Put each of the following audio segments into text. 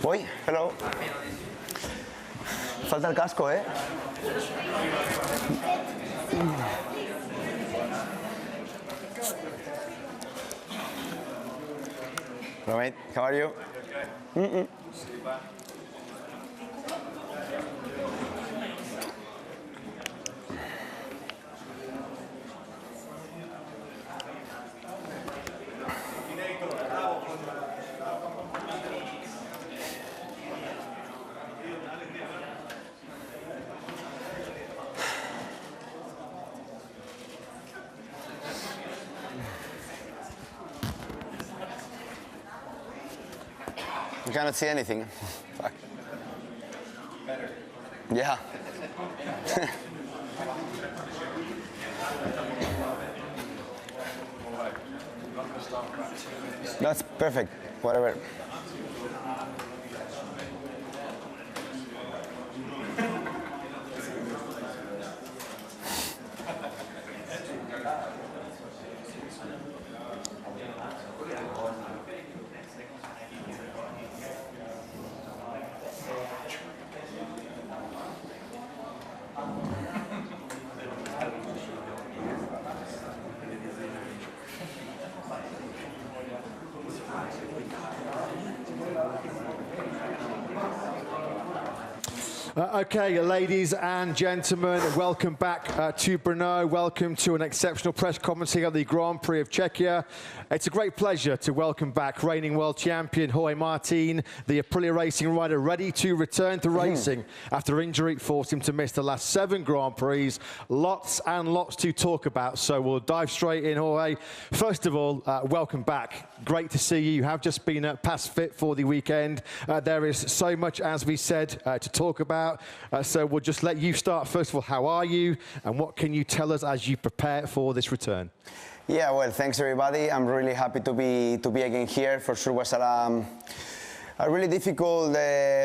Voy, hello. Falta el casco, ¿eh? Hello, mate. How are you? You cannot see anything. Fuck. Yeah. That's perfect. Whatever. Okay, ladies and gentlemen, welcome back to Brno. Welcome to an exceptional press conference here at the Grand Prix of Czechia. It's a great pleasure to welcome back reigning world champion Jorge Martin, the Aprilia racing rider, ready to return to racing after injury forced him to miss the last 7 Grand Prix. Lots and lots to talk about, so we'll dive straight in, Jorge. First of all, welcome back. Great to see you. You have just been past fit for the weekend. There is so much, as we said, to talk about. So we'll just let you start. First of all, how are you? And what can you tell us as you prepare for this return? Yeah, well, thanks everybody. I'm really happy to be again here. For sure was a really difficult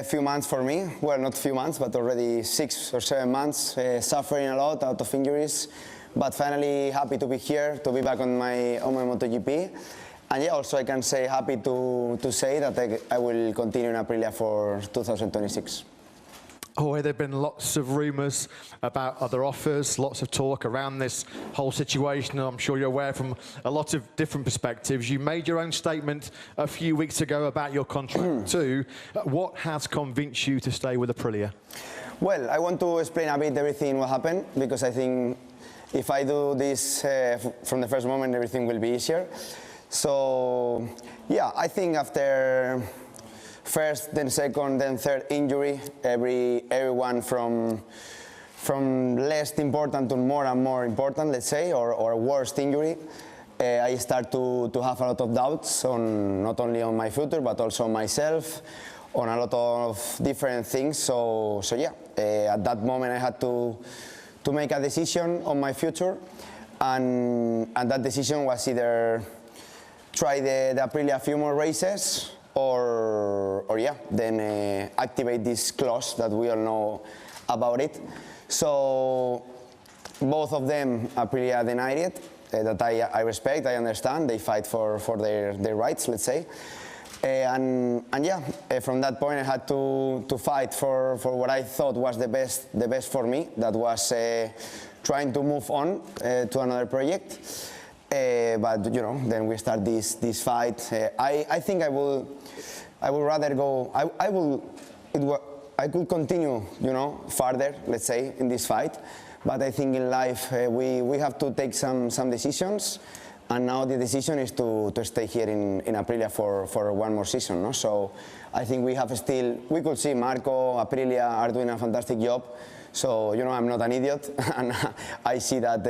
few months for me. Well, not few months, but already 6 or 7 months, suffering a lot out of injuries. But finally happy to be here, to be back on my MotoGP. And yeah, also I can say happy to say that I will continue in Aprilia for 2026. Jorge, there have been lots of rumours about other offers, lots of talk around this whole situation. I'm sure you're aware from a lot of different perspectives. You made your own statement a few weeks ago about your contract too. What has convinced you to stay with Aprilia? Well, I want to explain a bit everything what happened, because I think if I do this from the first moment, everything will be easier. So, yeah, I think after first, then second, then third injury, everyone from less important to more and more important, let's say, or worst injury, I start to have a lot of doubts on not only on my future but also on myself, on a lot of different things. So yeah, at that moment I had to make a decision on my future, and that decision was either try the Aprilia a few more races, or yeah, then activate this clause that we all know about it. So both of them, Aprilia denied it. That I respect, I understand. They fight for their rights, let's say. And yeah, from that point I had to fight for what I thought was the best for me. That was trying to move on to another project. But you know, then we start this fight. I think I would rather go. I could continue, you know, further, let's say, in this fight. But I think in life we have to take some decisions, and now the decision is to stay here in Aprilia for one more season. No? So I think we could see Marco, Aprilia are doing a fantastic job. So you know, I'm not an idiot, and I see that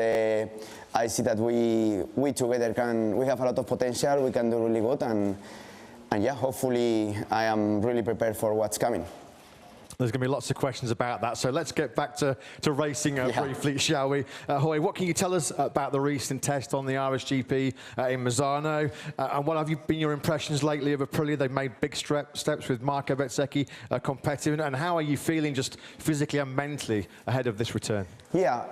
we together we have a lot of potential. We can do really good, and yeah, hopefully I am really prepared for what's coming. There's going to be lots of questions about that, so let's get back to racing briefly, shall we? Jorge, what can you tell us about the recent test on the RSGP in Misano? And what have been your impressions lately of Aprilia? They've made big steps with Marco Bezzecchi competitive, and how are you feeling just physically and mentally ahead of this return? Yeah,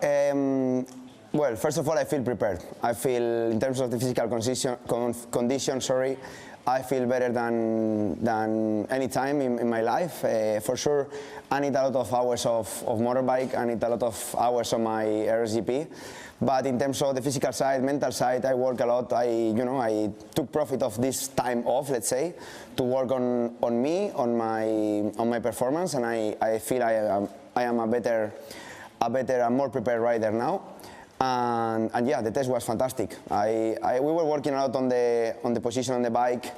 well, first of all, I feel prepared. I feel, in terms of the physical condition, I feel better than any time in my life. For sure, I need a lot of hours of motorbike. I need a lot of hours on my RSGP. But in terms of the physical side, mental side, I work a lot. I took profit of this time off, let's say, to work on me, on my performance, and I feel I am a better and more prepared rider now. And yeah, the test was fantastic. We were working a lot on the position on the bike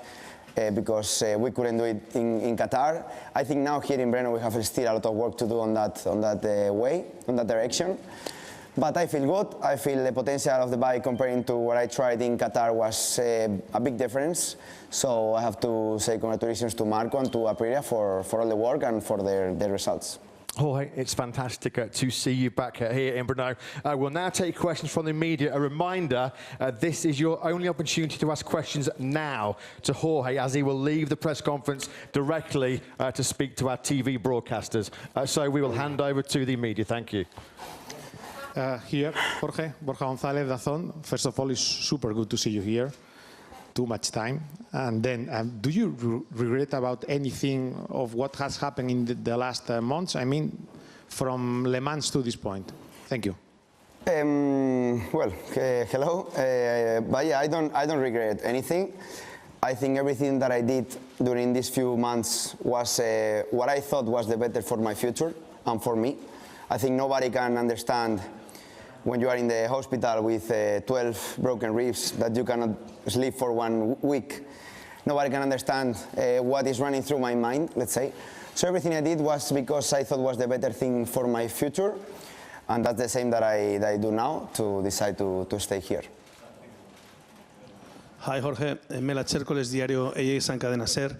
because we couldn't do it in Qatar. I think now here in Brno we have still a lot of work to do on that direction. But I feel good. I feel the potential of the bike comparing to what I tried in Qatar was a big difference. So I have to say congratulations to Marco and to Aprilia for all the work and for their results. Jorge, it's fantastic to see you back here in Brno. We'll now take questions from the media. A reminder, this is your only opportunity to ask questions now to Jorge, as he will leave the press conference directly to speak to our TV broadcasters. So we will hand over to the media. Thank you. Here, Jorge, Borja González, Dazón. First of all, it's super good to see you here. Too much time. And then, do you regret about anything of what has happened in the last months? I mean, from Le Mans to this point. Thank you. Well, hello. But yeah, I don't regret anything. I think everything that I did during these few months was what I thought was the better for my future and for me. I think nobody can understand when you are in the hospital with 12 broken ribs that you cannot sleep for 1 week. Nobody can understand what is running through my mind, let's say. So everything I did was because I thought was the better thing for my future, and that's the same that I do now, to decide to stay here. Hi Jorge, Mela Chércoles, diario EIS and Cadena Ser.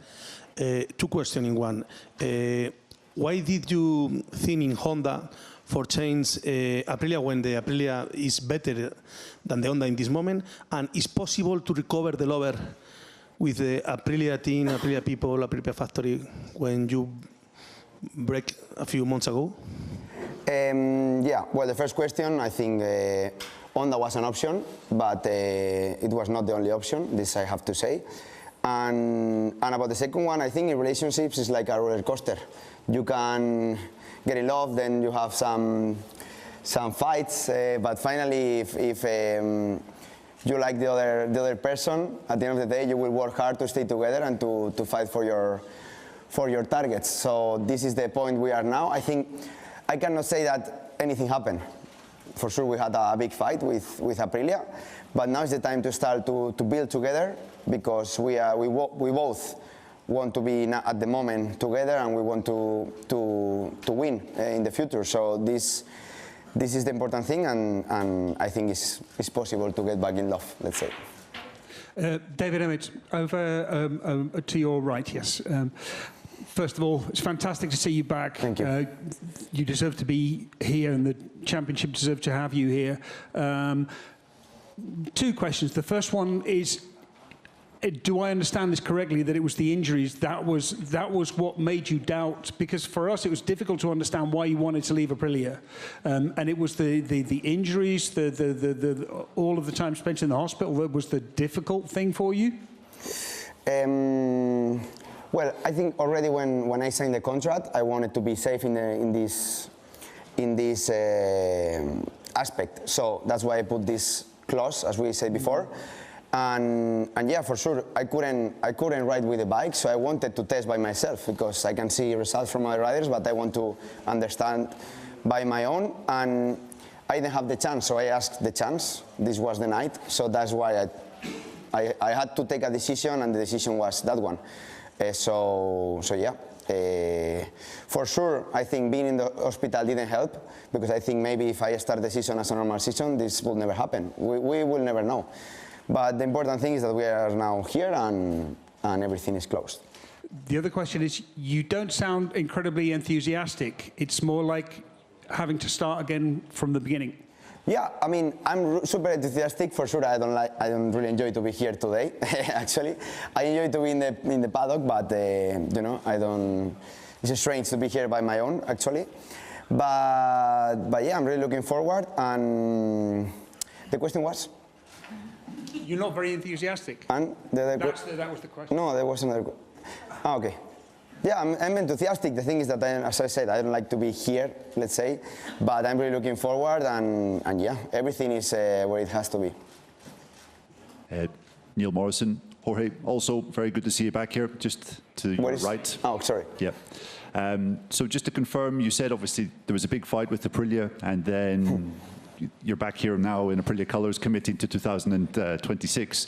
2 questions in one. Why did you think in Honda for change Aprilia when the Aprilia is better than the Honda in this moment? And is possible to recover the lover with the Aprilia team, Aprilia people, Aprilia factory when you break a few months ago? Yeah, well, the first question, I think Honda was an option, but it was not the only option, this I have to say. And about the second one, I think in relationships it's like a roller coaster. You can get in love, then you have some fights, but finally, if you like the other person, at the end of the day, you will work hard to stay together and to fight for your targets. So this is the point we are now. I think I cannot say that anything happened. For sure, we had a big fight with Aprilia, but now is the time to start to build together, because we both want to be at the moment together, and we want to win in the future. So this is the important thing, and I think it's possible to get back in love, let's say. David Emmett, over to your right, yes. First of all, it's fantastic to see you back. Thank you. You deserve to be here, and the championship deserves to have you here. 2 questions. The first one is, do I understand this correctly, that it was the injuries that was what made you doubt? Because for us it was difficult to understand why you wanted to leave Aprilia, and it was the injuries, all of the time spent in the hospital that was the difficult thing for you. Well, I think already when I signed the contract, I wanted to be safe in this aspect. So that's why I put this clause, as we said before. And yeah, for sure, I couldn't ride with the bike, so I wanted to test by myself, because I can see results from other riders, but I want to understand by my own, and I didn't have the chance, so I asked the chance. This was the night, so that's why I had to take a decision, and the decision was that one. So yeah. For sure, I think being in the hospital didn't help, because I think maybe if I start the season as a normal season, this will never happen. We will never know. But the important thing is that we are now here, and everything is closed. The other question is, you don't sound incredibly enthusiastic. It's more like having to start again from the beginning. Yeah, I mean, I'm super enthusiastic. For sure, I don't really enjoy to be here today. Actually, I enjoy to be in the paddock, but you know, I don't. It's strange to be here by my own, actually. But yeah, I'm really looking forward. And the question was? You're not very enthusiastic. And That was the question. no, there wasn't. Okay. Yeah, I'm enthusiastic. The thing is that, as I said, I don't like to be here, let's say, but I'm really looking forward, and yeah, everything is where it has to be. Neil Morrison, Jorge, also very good to see you back here, just to your right. Oh, sorry. Yeah. So just to confirm, you said obviously there was a big fight with Aprilia, and then you're back here now in Aprilia colours, committing to 2026.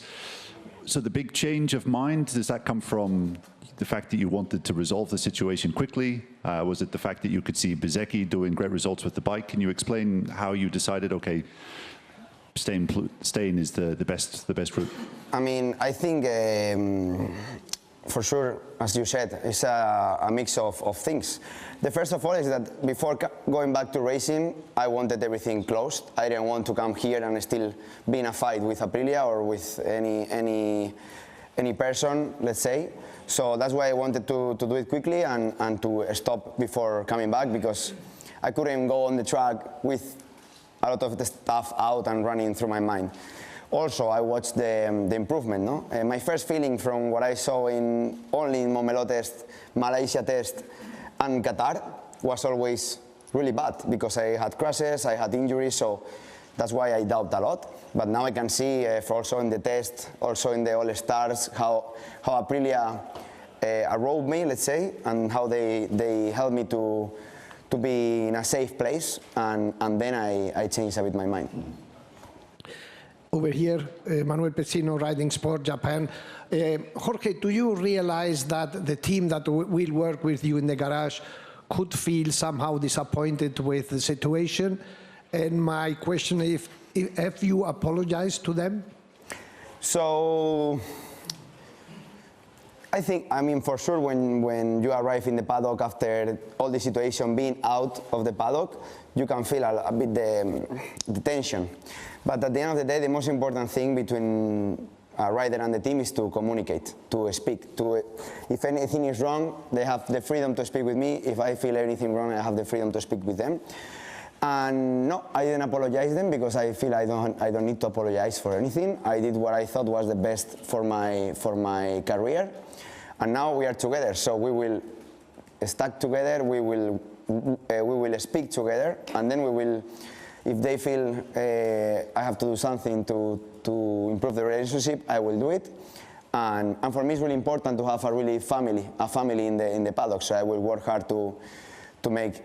So the big change of mind, does that come from the fact that you wanted to resolve the situation quickly? Was it the fact that you could see Bezzecchi doing great results with the bike? Can you explain how you decided, okay, staying is the best route? I mean, I think for sure, as you said, it's a mix of things. The first of all is that before going back to racing, I wanted everything closed. I didn't want to come here and still be in a fight with Aprilia or with any person, let's say. So that's why I wanted to do it quickly and to stop before coming back, because I couldn't go on the track with a lot of the stuff out and running through my mind. Also, I watched the improvement. No? My first feeling from what I saw only in Montmeló test, Malaysia test, and Qatar was always really bad, because I had crashes, I had injuries, so that's why I doubt a lot. But now I can see, also in the test, also in the All-Stars, how Aprilia arrowed me, let's say, and how they helped me to be in a safe place, and then I changed a bit my mind. Over here, Manuel Pecino, Riding Sport Japan. Jorge, do you realize that the team that will work with you in the garage could feel somehow disappointed with the situation? And my question is, have you apologized to them? So, I think, I mean, for sure, when you arrive in the paddock after all the situation being out of the paddock, you can feel a bit the tension. But at the end of the day, the most important thing between a rider and the team is to communicate, to speak. If anything is wrong, they have the freedom to speak with me. If I feel anything wrong, I have the freedom to speak with them. And no, I didn't apologize them, because I feel I don't need to apologize for anything. I did what I thought was the best for my career, and now we are together. So we will stack together. We will speak together, and then we will. If they feel I have to do something to improve the relationship, I will do it. And for me, it's really important to have a family in the paddock. So I will work hard to make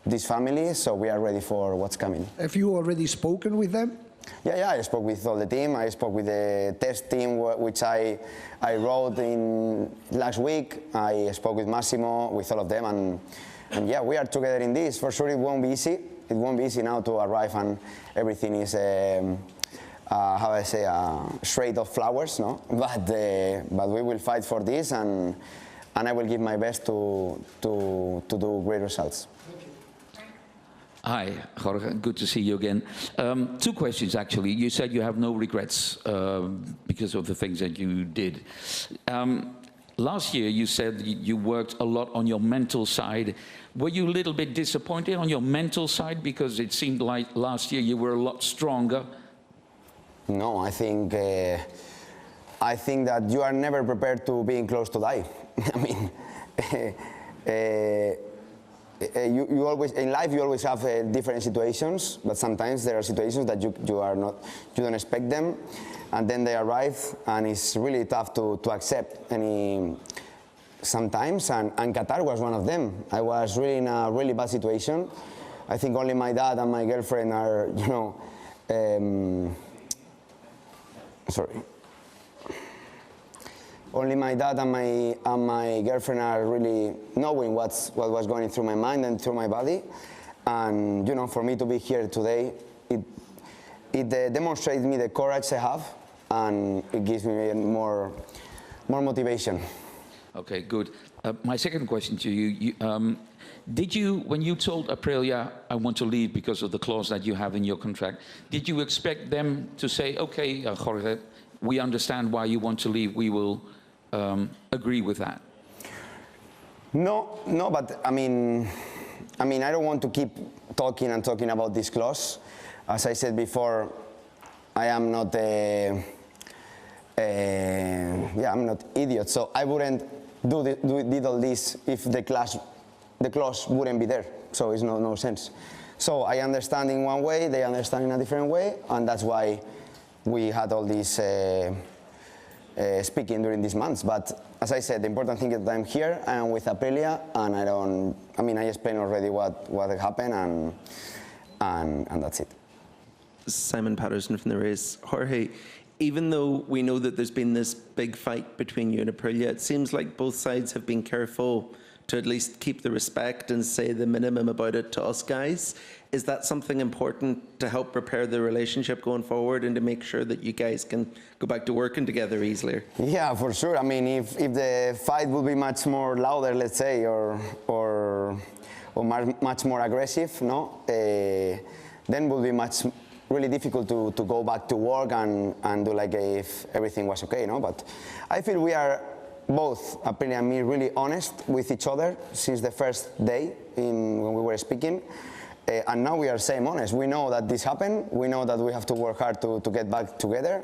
this family, so we are ready for what's coming. Have you already spoken with them? Yeah, I spoke with all the team. I spoke with the test team, which I rode in last week. I spoke with Massimo, with all of them, and yeah, we are together in this. For sure, it won't be easy. It won't be easy now to arrive and everything is, how I say, straight of flowers, no? But we will fight for this, and I will give my best to do great results. Hi, Jorge. Good to see you again. Two questions, actually. You said you have no regrets because of the things that you did. Last year, you said you worked a lot on your mental side. Were you a little bit disappointed on your mental side? Because it seemed like last year you were a lot stronger. No, I think that you are never prepared to being close to die. I mean, you always, in life you always have different situations, but sometimes there are situations that you don't expect them, and then they arrive, and it's really tough to accept sometimes, and Qatar was one of them. I was really in a really bad situation. I think only my dad and my girlfriend are, only my dad and my girlfriend are really knowing what was going through my mind and through my body. And for me to be here today, it demonstrates me the courage I have, and it gives me more motivation. Okay, good. My second question to you, did you, when you told Aprilia, I want to leave because of the clause that you have in your contract, did you expect them to say, okay, Jorge, we understand why you want to leave, we will agree with that? No, but I mean, I don't want to keep talking about this clause. As I said before, I am not yeah, I'm not idiot, so I wouldn't did all this if the clause wouldn't be there. So it's no sense. So I understand in one way, they understand in a different way, and that's why we had all this speaking during these months. But as I said, the important thing is that I'm here, I'm with Aprilia, and I explained already what happened, and that's it. Simon Patterson from the race. Jorge, even though we know that there's been this big fight between you and Aprilia, it seems like both sides have been careful to at least keep the respect and say the minimum about it to us guys. Is that something important to help repair the relationship going forward and to make sure that you guys can go back to working together easily? Yeah, for sure. I mean, if the fight will be much more louder, let's say, or much more aggressive, no, then will be really difficult to go back to work and do like if everything was okay, no. But I feel we are both, Aprilia and me, really honest with each other since the first day when we were speaking. And now we are same honest. We know that this happened. We know that we have to work hard to get back together.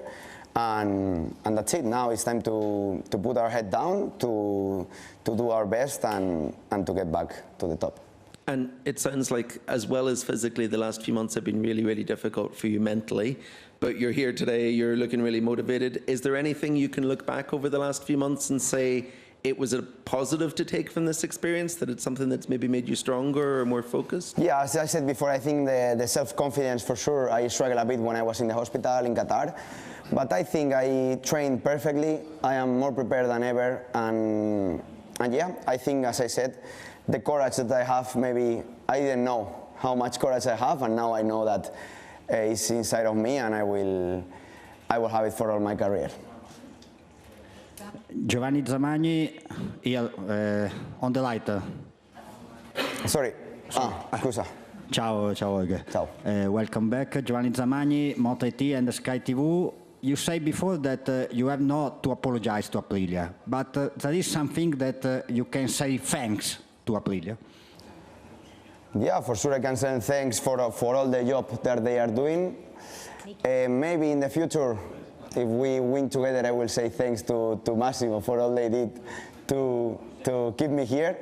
And that's it. Now it's time to put our head down, to do our best and to get back to the top. And it sounds like, as well as physically, the last few months have been really, really difficult for you mentally. But you're here today, you're looking really motivated. Is there anything you can look back over the last few months and say it was a positive to take from this experience, that it's something that's maybe made you stronger or more focused? Yeah, as I said before, I think the self-confidence, for sure, I struggled a bit when I was in the hospital in Qatar. But I think I trained perfectly. I am more prepared than ever. And yeah, I think, as I said, the courage that I have, maybe I didn't know how much courage I have, and now I know that it's inside of me, and I will have it for all my career. Giovanni Zamagni, here, on the light. Sorry. Scusa. Ciao, Jorge. Ciao. Welcome back, Giovanni Zamagni, MotoGP and Sky TV. You said before that you have not to apologize to Aprilia, but there is something that you can say thanks to Aprilia. Yeah, for sure I can say thanks for all the job that they are doing. Maybe in the future, if we win together, I will say thanks to Massimo for all they did to keep me here.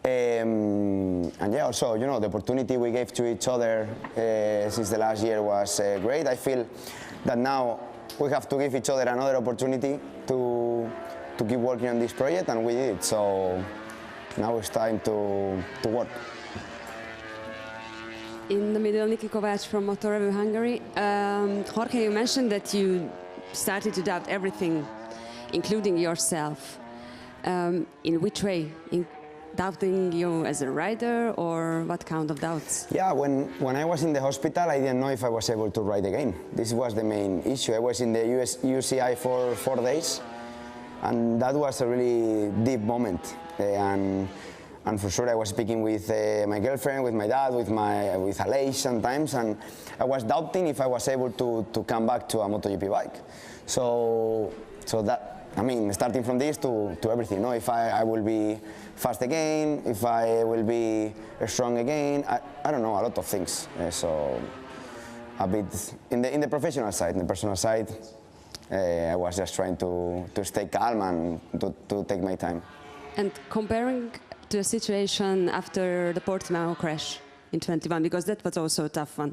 And yeah, also, you know, the opportunity we gave to each other since the last year was great. I feel that now we have to give each other another opportunity to keep working on this project, and we did. So now it's time to work. In the middle, Niki Kovac from Motor Review Hungary. Jorge, you mentioned that you started to doubt everything, including yourself. In which way? In doubting you as a rider, or what kind of doubts? Yeah, when I was in the hospital, I didn't know if I was able to ride again. This was the main issue. I was in the UCI for 4 days, and that was a really deep moment. And for sure, I was speaking with my girlfriend, with my dad, with Aleix sometimes, and I was doubting if I was able to come back to a MotoGP bike. So that, I mean, starting from this to everything, you know, if I will be fast again, if I will be strong again, I don't know, a lot of things. So a bit in the professional side, in the personal side, I was just trying to stay calm and to take my time. And comparing to a situation after the Portimao crash in 21, because that was also a tough one.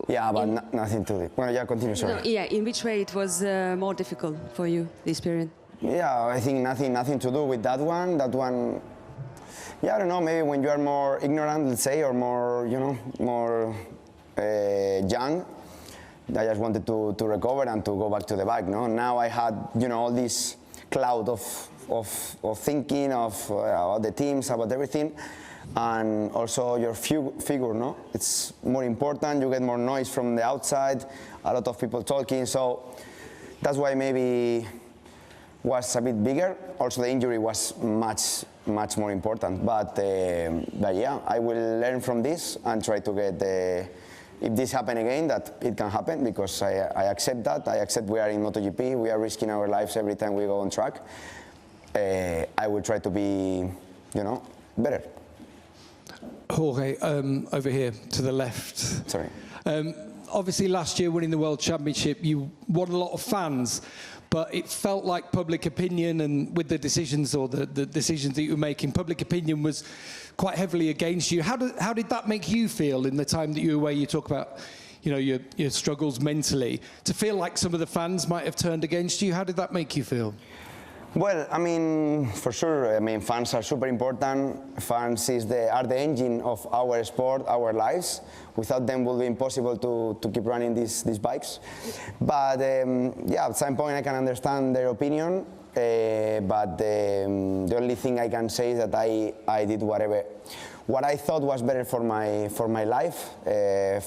Yeah, but nothing to do. Well, yeah, continue, sorry. No, yeah, in which way it was more difficult for you, this period? Yeah, I think nothing to do with that one. That one, yeah, I don't know, maybe when you are more ignorant, let's say, or more, you know, more young, I just wanted to recover and to go back to the bike, no? Now I had, you know, all this cloud of thinking about the teams, about everything, and also your figure, no? It's more important, you get more noise from the outside, a lot of people talking, so that's why maybe was a bit bigger. Also the injury was much more important, but yeah, I will learn from this and try to get if this happen again, that it can happen, because I accept that. I accept we are in MotoGP, we are risking our lives every time we go on track. I will try to be, you know, better. Jorge, over here to the left. Sorry. obviously last year winning the World Championship, you won a lot of fans, but it felt like public opinion, and with the decisions or the decisions that you were making, public opinion was quite heavily against you. How did that make you feel in the time that you were away? You talk about, you know, your struggles mentally. To feel like some of the fans might have turned against you, how did that make you feel? Well, I mean, for sure. I mean, fans are super important. Fans are the engine of our sport, our lives. Without them, it would be impossible to keep running these bikes. But yeah, at some point, I can understand their opinion. But the only thing I can say is that I did what I thought was better for my life,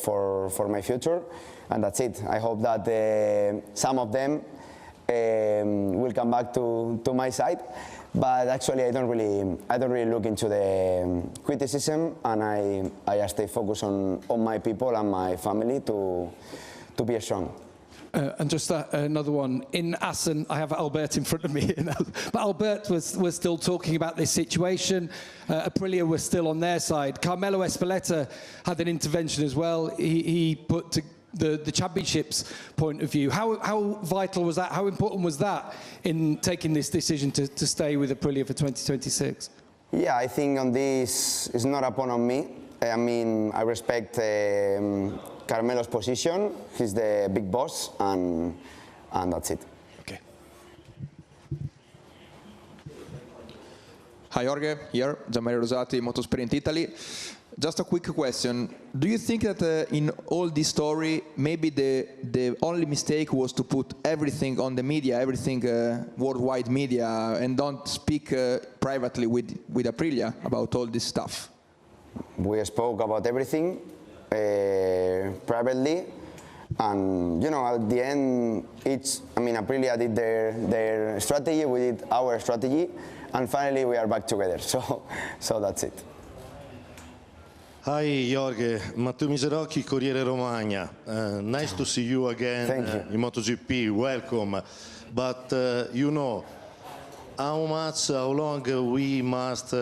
for my future, and that's it. I hope that some of them will come back to my side, but actually I don't really look into the criticism, and I stay focused on my people and my family to be strong. And just another one. In Assen, I have Albert in front of me, but Albert was still talking about this situation. Aprilia was still on their side. Carmelo Espeleta had an intervention as well. He put to the championship's point of view. How vital was that? How important was that in taking this decision to stay with Aprilia for 2026? Yeah, I think on this, it's not upon on me. I mean, I respect Carmelo's position. He's the big boss, and that's it. Okay. Hi Jorge, here, Gianmario Rosati, Motorsport Italy. Just a quick question. Do you think that in all this story, maybe the only mistake was to put everything on the media, everything worldwide media, and don't speak privately with Aprilia about all this stuff? We spoke about everything privately, and you know, at the end, Aprilia did their strategy, we did our strategy, and finally we are back together. So that's it. Hi Jorge, Matteo Miserocchi, Corriere Romagna. Nice to see you again in MotoGP. Welcome. But you know, how long we must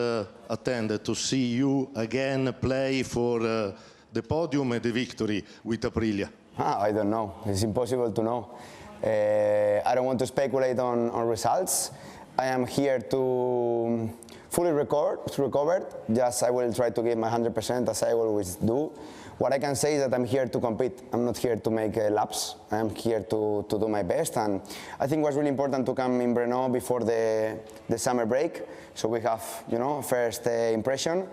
attend to see you again play for the podium and the victory with Aprilia? I don't know. It's impossible to know. I don't want to speculate on results. I am here to fully recovered. Just I will try to give my 100% as I always do. What I can say is that I'm here to compete. I'm not here to make laps. I'm here to do my best. And I think it was really important to come in Brno before the summer break, so we have, you know, first impression,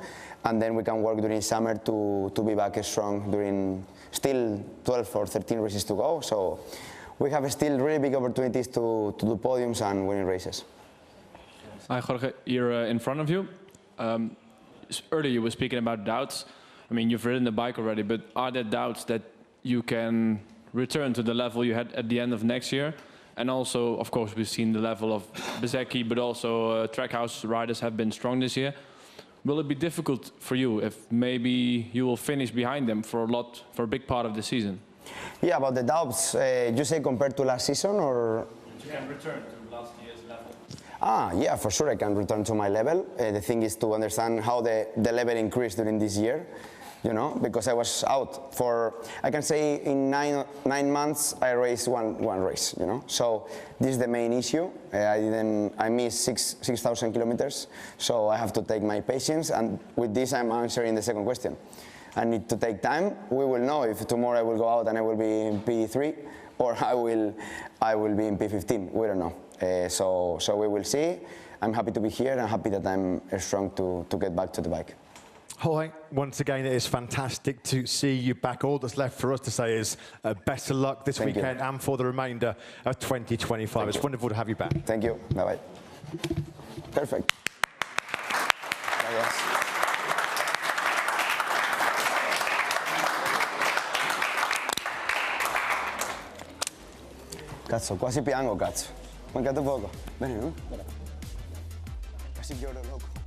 and then we can work during summer to be back strong during still 12 or 13 races to go. So we have still really big opportunities to do podiums and winning races. Hi Jorge, here in front of you. Earlier you were speaking about doubts. I mean, you've ridden the bike already, but are there doubts that you can return to the level you had at the end of next year? And also, of course, we've seen the level of Bezzecchi, but also Trackhouse riders have been strong this year. Will it be difficult for you if maybe you will finish behind them for a big part of the season? Yeah, about the doubts, you say compared to last season, or? You can return to last year's level. Yeah, for sure I can return to my level. The thing is to understand how the level increased during this year, you know, because I was out for, I can say in nine months I raced one race, you know. So this is the main issue. I missed 6,000 kilometers, so I have to take my patience, and with this I'm answering the second question. I need to take time. We will know if tomorrow I will go out and I will be in P3, or I will be in P15. We don't know. So we will see. I'm happy to be here and happy that I'm strong to get back to the bike. Jorge, once again, it is fantastic to see you back. All that's left for us to say is best of luck this weekend and for the remainder of 2025. It's wonderful to have you back. Thank you. Bye-bye. Perfect. Cazzo, quasi piango, cazzo. Mancato poco. Bene, no? Quasi lloro, loco.